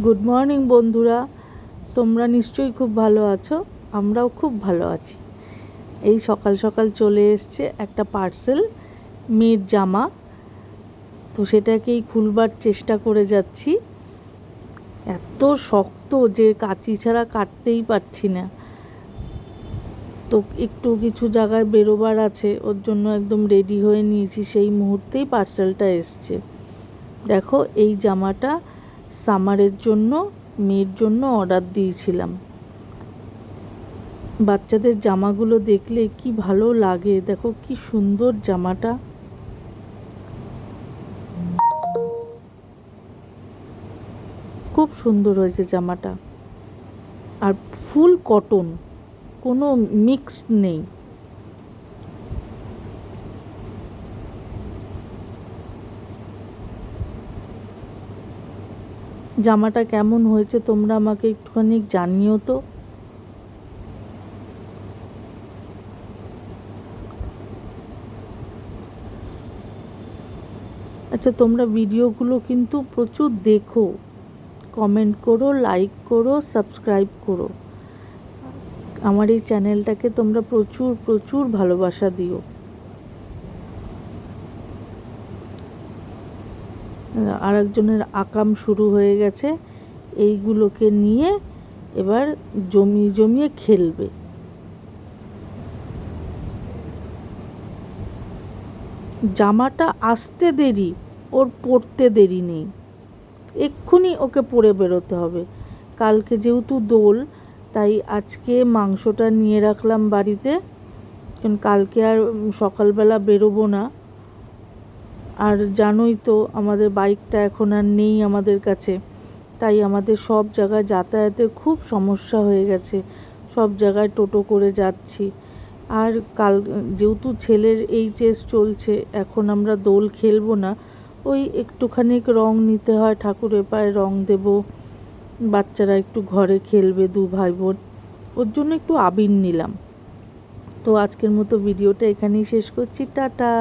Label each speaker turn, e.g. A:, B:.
A: Good morning বন্ধুরা, তোমরা নিশ্চয়ই খুব ভালো আছো। আমরাও খুব ভালো আছি। এই সকাল সকাল চলে এসছে একটা পার্সেল, মেয়ের জামা। তো সেটাকেই খুলবার চেষ্টা করে যাচ্ছি। এত শক্ত যে কাঁচি ছাড়া কাটতেই পারছি না। তো একটু কিছু জায়গায় বেরোবার আছে, ওর জন্য একদম রেডি হয়ে নিয়েছি। সেই মুহূর্তেই পার্সেলটা এসছে। দেখো, এই জামাটা সামারের জন্য মেয়ের জন্য অর্ডার দিয়েছিলাম। বাচ্চাদের জামাগুলো দেখলে কি ভালো লাগে। দেখো কি সুন্দর জামাটা, খুব সুন্দর হয়েছে জামাটা। আর ফুল কটন, কোনো মিক্সড নেই। জামাটা কেমন হয়েছে তোমরা আমাকে একটুখানি জানিও তো। আচ্ছা, তোমরা ভিডিওগুলো কিন্তু প্রচুর দেখো, কমেন্ট করো, লাইক করো, সাবস্ক্রাইব করো। আমার এই চ্যানেলটাকে তোমরা প্রচুর প্রচুর ভালোবাসা দিও। আর একজনের আকাম শুরু হয়ে গেছে, এইগুলোকে নিয়ে এবার জমিয়ে জমিয়ে খেলবে। জামাটা আসতে দেরি, ওর পরতে দেরি নেই। এক্ষুনি ওকে পরে বেরোতে হবে। কালকে যেহেতু দোল, তাই আজকে মাংসটা নিয়ে রাখলাম বাড়িতে, কারণ কালকে আর সকালবেলা বেরোবো না। আর জানোই তো আমাদের বাইকটা এখন আর নেই আমাদের কাছে, তাই আমাদের সব জায়গায় যাতায়াতে খুব সমস্যা হয়ে গেছে। সব জায়গায় টোটো করে যাচ্ছি। আর যেহেতু ছেলের এইচএস চলছে, এখন আমরা দোল খেলবো না। ওই একটুখানি রং নিতে হয়, ঠাকুরের পায়ে রং দেব, বাচ্চারা একটু ঘরে খেলবে, দু ভাই বোন, ওর জন্য একটু আবির নিলাম। তো আজকের মতো ভিডিওটা এখানেই শেষ করছি। টাটা।